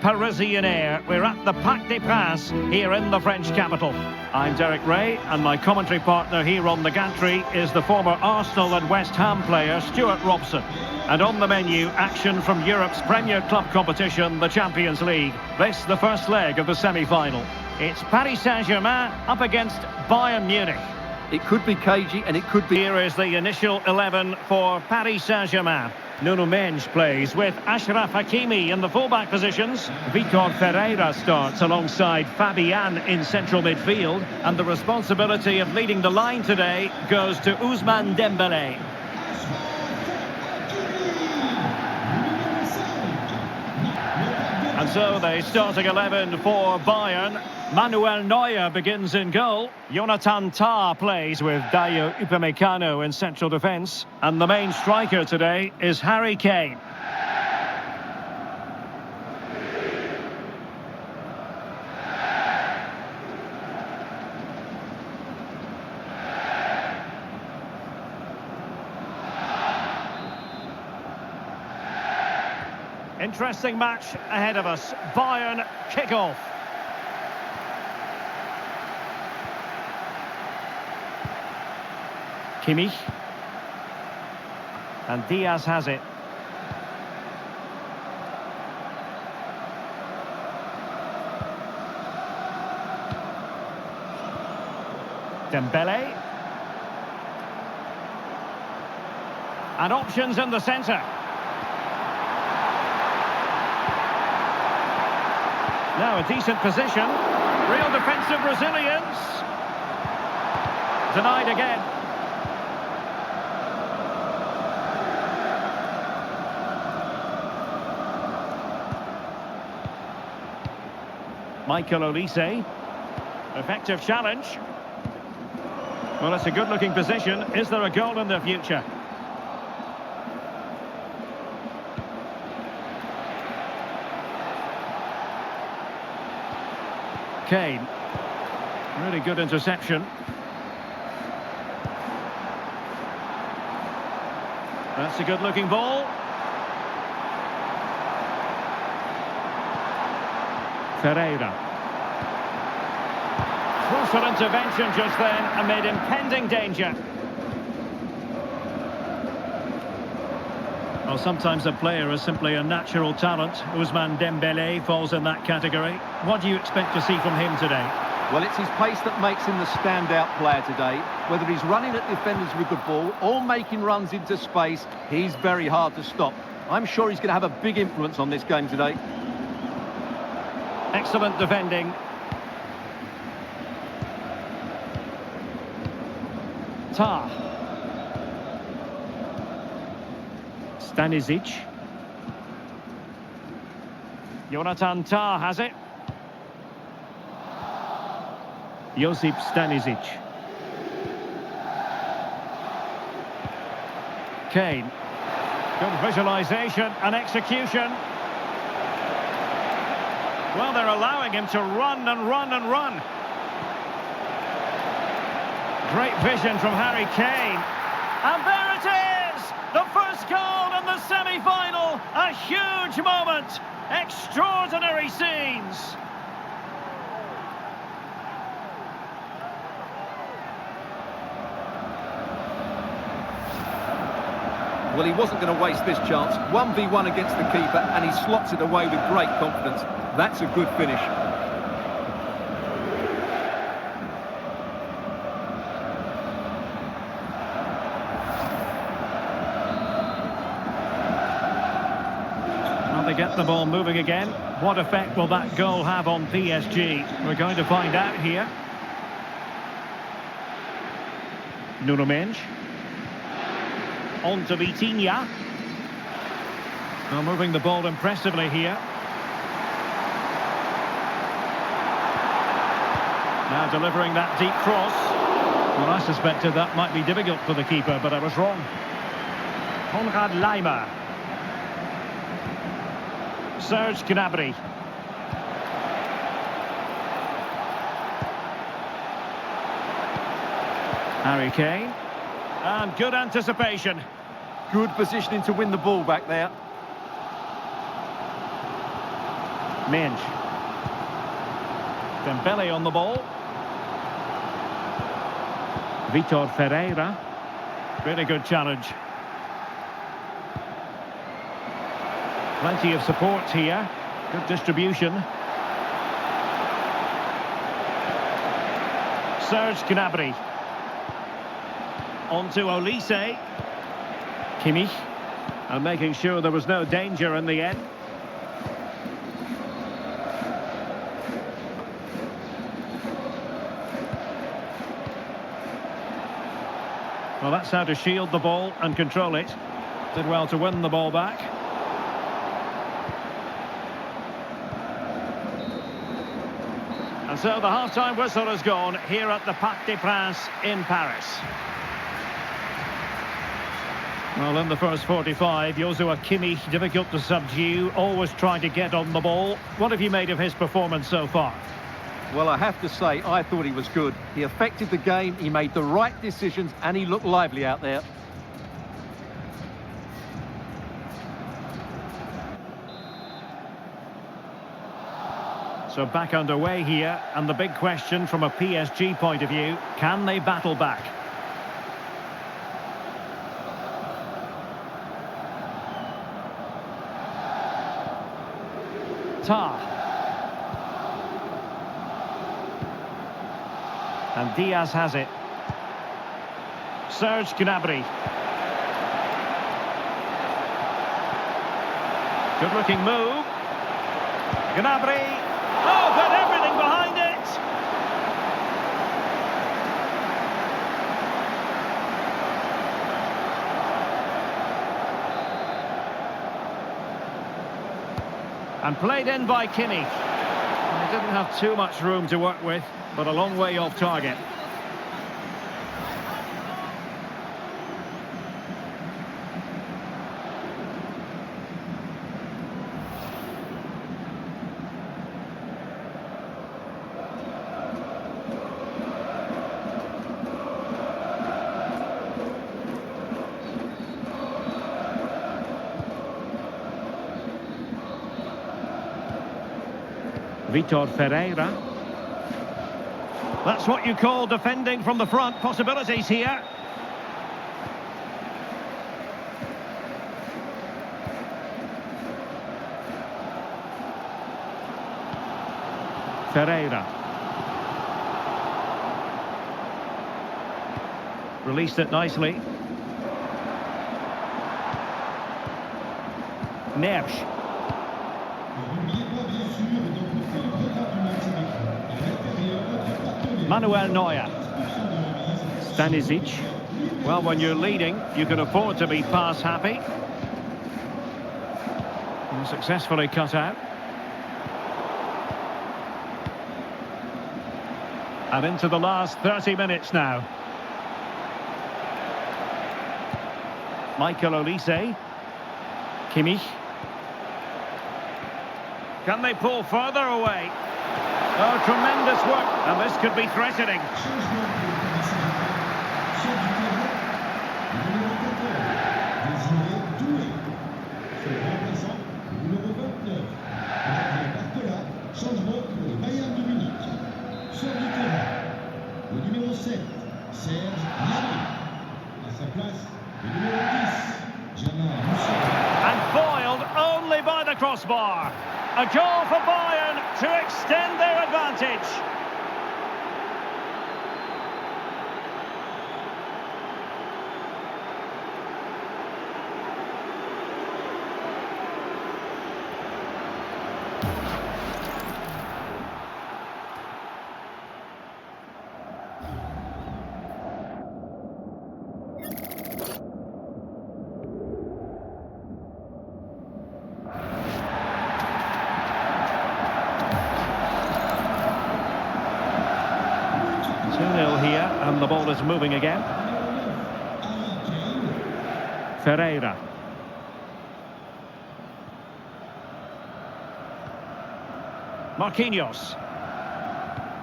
Parisian air. We're at the Parc des Princes here in the French capital. I'm Derek Ray, and my commentary partner here on the gantry is the former Arsenal and West Ham player Stuart Robson. And on the menu, action from Europe's premier club competition, the Champions League. This, the first leg of the semi-final. It's Paris Saint-Germain up against Bayern Munich. It could be cagey and it could be... Here is the initial 11 for Paris Saint-Germain. Nuno Mendes plays with Achraf Hakimi in the fullback positions. Vitor Ferreira starts alongside Fabian in central midfield. And the responsibility of leading the line today goes to Ousmane Dembélé. And so the starting 11 for Bayern. Manuel Neuer begins in goal. Jonathan Tah plays with Dayo Upamecano in central defence. And the main striker today is Harry Kane. Interesting match ahead of us. Bayern kick-off. Kimmich. And Diaz has it. Dembele. And options in the centre. Now a decent position. Real defensive resilience. Denied again. Michael Olise. Effective challenge. Well, it's a good-looking position. Is there a goal in the future? Kane. Really good interception. That's a good-looking ball. Ferreira. Crucial intervention just then amid impending danger. Well, sometimes a player is simply a natural talent. Ousmane Dembélé falls in that category. What do you expect to see from him today? Well, it's his pace that makes him the standout player today. Whether he's running at defenders with the ball or making runs into space, he's very hard to stop. I'm sure he's going to have a big influence on this game today. Excellent defending. Tah. Stanisic. Jonathan Tah has it. Josip Stanisic. Kane. Good visualisation and execution. Well, they're allowing him to run and run and run. Great vision from Harry Kane. And there it is! The first goal in the semi-final. A huge moment. Extraordinary scenes. Well, he wasn't going to waste this chance. 1v1 against the keeper, and he slots it away with great confidence. That's a good finish. Well, they get the ball moving again. What effect will that goal have on PSG? We're going to find out here. Nuno Mendes. On to Vitinha. Well, moving the ball impressively here. Now delivering that deep cross. Well, I suspected that might be difficult for the keeper, but I was wrong. Konrad Laimer. Serge Gnabry. Harry Kane. And good anticipation. Good positioning to win the ball back there. Minge. Dembele on the ball. Vitor Ferreira. Really good challenge. Plenty of support here. Good distribution. Serge Gnabry. On to Olise. Kimmich. And making sure there was no danger in the end. Well, that's how to shield the ball and control it. Did well to win the ball back. And so the half-time whistle has gone here at the Parc des Princes in Paris. Well, in the first 45, Joshua Kimmich, difficult to subdue, always trying to get on the ball. What have you made of his performance so far? Well, I have to say, I thought he was good. He affected the game, he made the right decisions, and he looked lively out there. So back underway here, and the big question from a PSG point of view, can they battle back? Tar. And Diaz has it. Serge Gnabry. Good looking move. Gnabry. Oh, got everything behind it. And played in by Kimmich. He didn't have too much room to work with, but a long way off target. Vitor Ferreira. That's what you call defending from the front. Possibilities here. Ferreira. Released it nicely. Neves. Manuel Neuer. Stanisic. Well, when you're leading, you can afford to be pass happy. And successfully cut out. And into the last 30 minutes now. Michael Olise. Kimmich. Can they pull further away? Oh, tremendous work, and this could be threatening. Changement pour le Bayern Munich. Sur le terrain, le numéro 7, Saint-Germain. À sa place, le numéro 10, And foiled only by the crossbar. A goal for Bayern to extend their advantage. Here, and the ball is moving again. Ferreira. Marquinhos.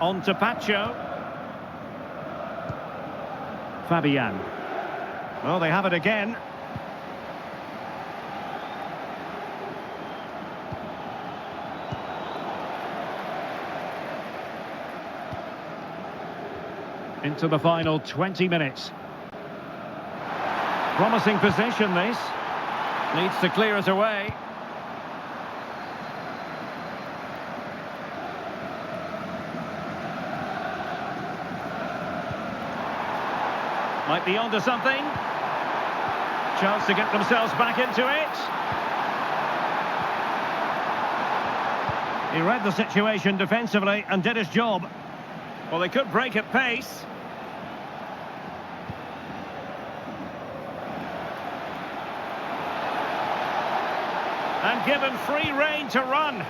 On to Pacho. Fabian. Well, they have it again. into the final 20 minutes. Promising position, this. Needs to clear it away. Might be onto something. Chance to get themselves back into it. He read the situation defensively and did his job. Well, they could break at pace. And given free rein to run.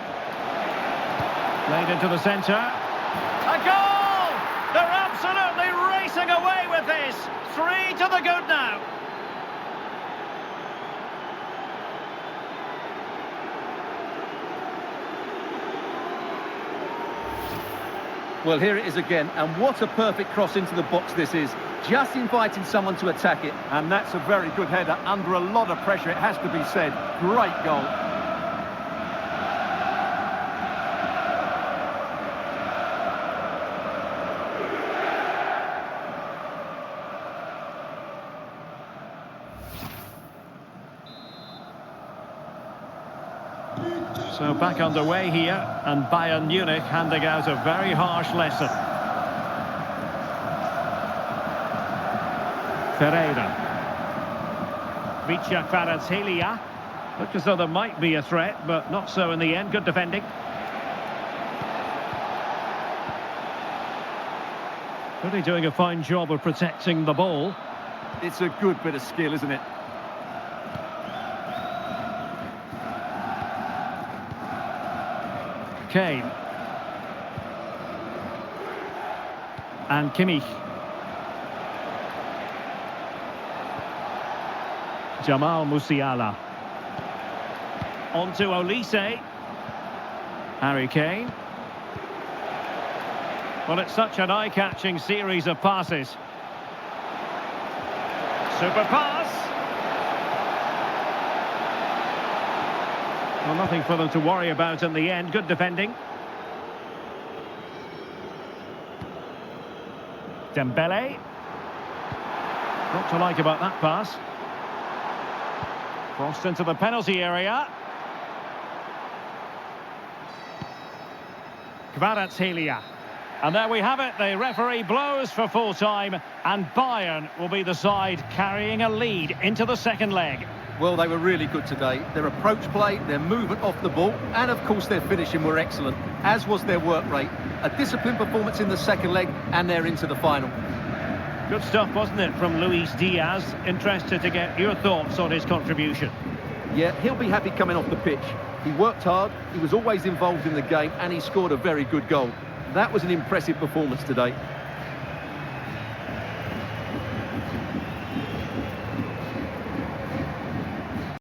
Played into the centre. A goal! They're absolutely racing away with this. 3 to the good now. Well, here it is again, and what a perfect cross into the box this is. Just inviting someone to attack it, and that's a very good header under a lot of pressure, it has to be said. Great goal. So back underway here, and Bayern Munich handing out a very harsh lesson. Ferreira. Vicha Kvaratskhelia. Looked as though there might be a threat, but not so in the end. Good defending. Really doing a fine job of protecting the ball. It's a good bit of skill, isn't it? Kane. And Kimmich. Jamal Musiala. On to Olise. Harry Kane. Well, it's such an eye-catching series of passes. Super pass. Well, nothing for them to worry about in the end. Good defending. Dembele. Not to like about that pass. Crossed into the penalty area. Kvaratskhelia. And there we have it. The referee blows for full time, and Bayern will be the side carrying a lead into the second leg. Well, they were really good today. Their approach play, their movement off the ball, and of course their finishing were excellent, as was their work rate. A disciplined performance in the second leg, and they're into the final. Good stuff, wasn't it, from Luis Diaz? Interested to get your thoughts on his contribution. Yeah, he'll be happy coming off the pitch. He worked hard, he was always involved in the game, and he scored a very good goal. That was an impressive performance today.